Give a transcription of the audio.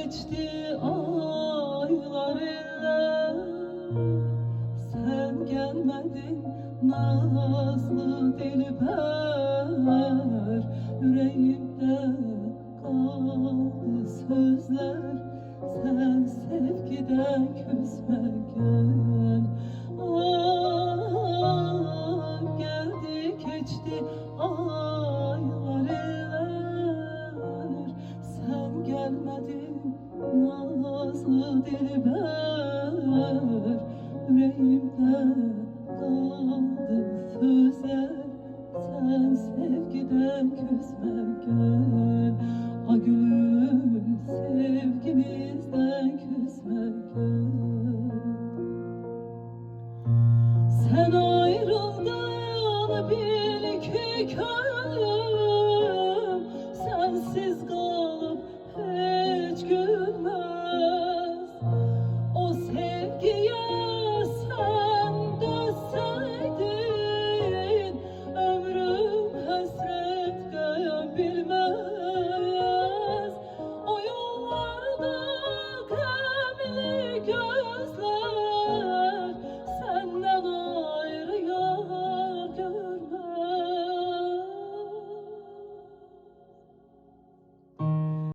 geçti aylar eller, sen gelmedin nazlı dilber. Yüreğimde kaldı sözler, sen sevgiden küsme gel. Ah, geldi geçti aylar eller, sen gelmedin nazlı dilber. Yüreğimde kaldı sözler, sen sevgiden küsme gel.